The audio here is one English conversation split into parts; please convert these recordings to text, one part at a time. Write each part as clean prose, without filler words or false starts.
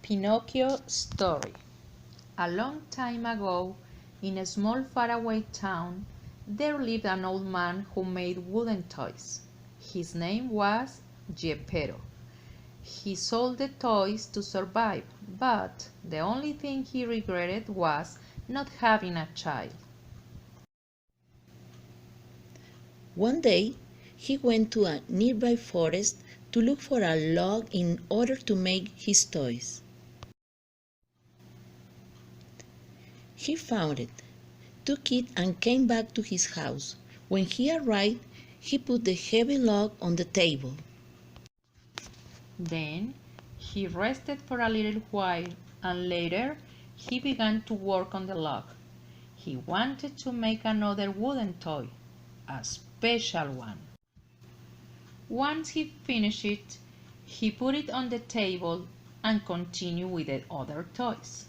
Pinocchio story. A long time ago, in a small faraway town, there lived an old man who made wooden toys. His name was Geppetto. He sold the toys to survive, but the only thing he regretted was not having a child. One day, he went to a nearby forest to look for a log in order to make his toys. He found it, took it, and came back to his house. When he arrived, he put the heavy log on the table. Then he rested for a little while, and later he began to work on the log. He wanted to make another wooden toy, a special one. Once he finished it, he put it on the table and continued with the other toys.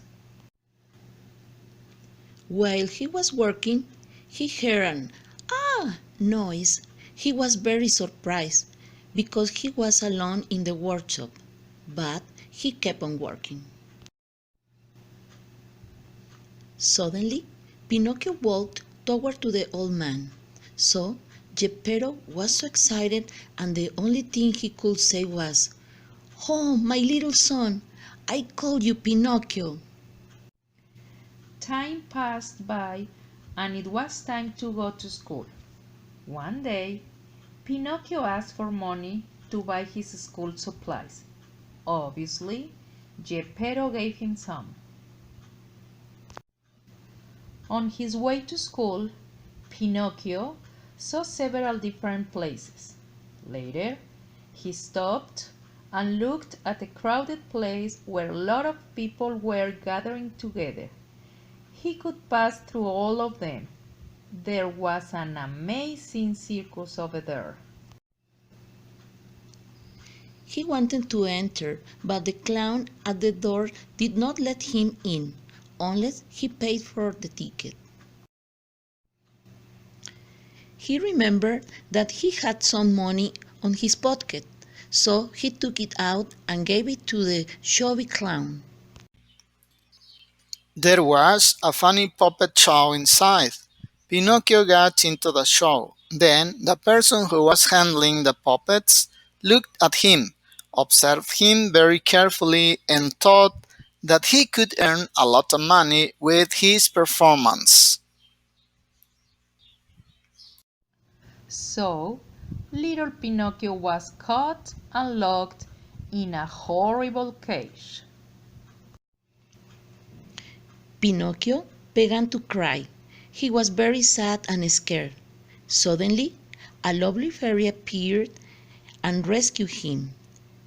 While he was working, he heard an "ah" noise. He was very surprised because he was alone in the workshop, but he kept on working. Suddenly, Pinocchio walked toward to the old man. So Geppetto was so excited, and the only thing he could say was, "Oh, my little son, I call you Pinocchio." Time passed by and it was time to go to school. One day, Pinocchio asked for money to buy his school supplies. Obviously, Geppetto gave him some. On his way to school, Pinocchio saw several different places. Later, he stopped and looked at a crowded place where a lot of people were gathering together. He could pass through all of them. There was an amazing circus over there. He wanted to enter, but the clown at the door did not let him in unless he paid for the ticket. He remembered that he had some money on his pocket, so he took it out and gave it to the shabby clown. There was a funny puppet show inside. Pinocchio got into the show. Then the person who was handling the puppets looked at him, observed him very carefully, and thought that he could earn a lot of money with his performance. So, little Pinocchio was caught and locked in a horrible cage. Pinocchio began to cry. He was very sad and scared. Suddenly, a lovely fairy appeared and rescued him.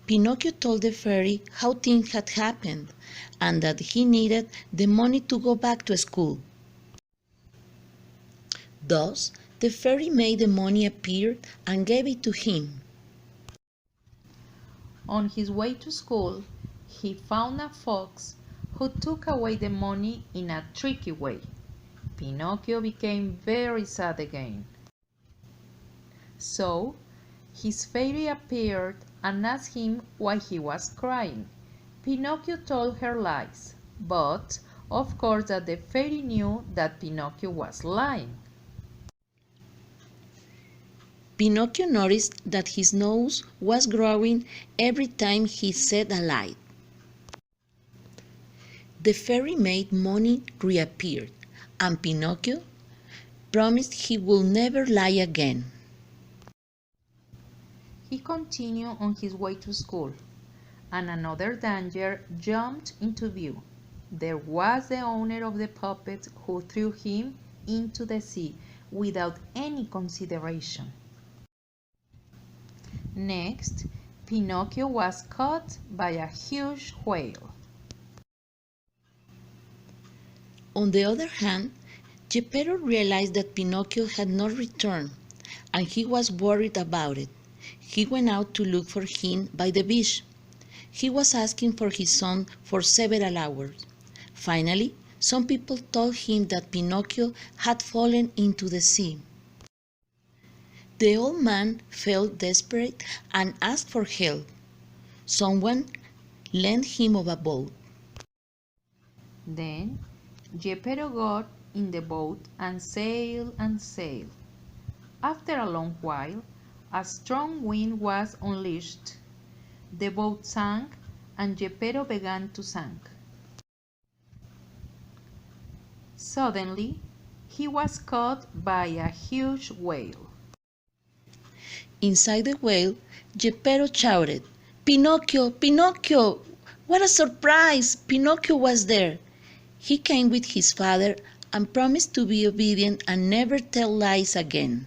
Pinocchio told the fairy how things had happened and that he needed the money to go back to school. Thus, the fairy made the money appear and gave it to him. On his way to school, he found a fox who took away the money in a tricky way. Pinocchio became very sad again. So, his fairy appeared and asked him why he was crying. Pinocchio told her lies, but of course that the fairy knew that Pinocchio was lying. Pinocchio noticed that his nose was growing every time he said a lie. The fairy made money reappear, and Pinocchio promised he would never lie again. He continued on his way to school, and another danger jumped into view. There was the owner of the puppet who threw him into the sea without any consideration. Next, Pinocchio was caught by a huge whale. On the other hand, Geppetto realized that Pinocchio had not returned, and he was worried about it. He went out to look for him by the beach. He was asking for his son for several hours. Finally, some people told him that Pinocchio had fallen into the sea. The old man felt desperate and asked for help. Someone lent him a boat. Then Geppetto got in the boat and sailed and sailed. After a long while, a strong wind was unleashed. The boat sank, and Geppetto began to sink. Suddenly, he was caught by a huge whale. Inside the whale, Geppetto shouted, "Pinocchio! Pinocchio! What a surprise! Pinocchio was there. He came with his father and promised to be obedient and never tell lies again."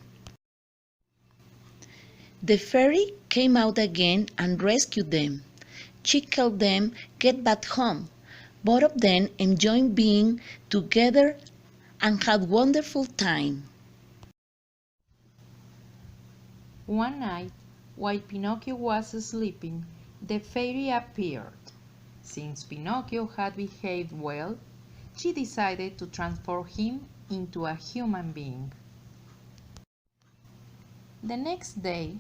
The fairy came out again and rescued them. She helped them get back home. Both of them enjoyed being together and had wonderful time. One night, while Pinocchio was sleeping, the fairy appeared. Since Pinocchio had behaved well, she decided to transform him into a human being. The next day,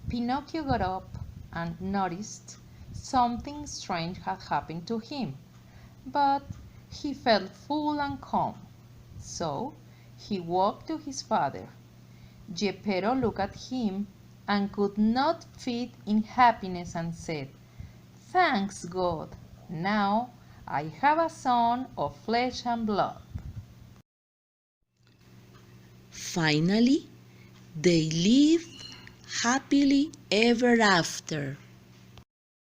Pinocchio got up and noticed something strange had happened to him, but he felt full and calm. So he walked to his father. Geppetto looked at him and could not feed in happiness and said, "Thanks God, now I have a son of flesh and blood." Finally, they lived happily ever after.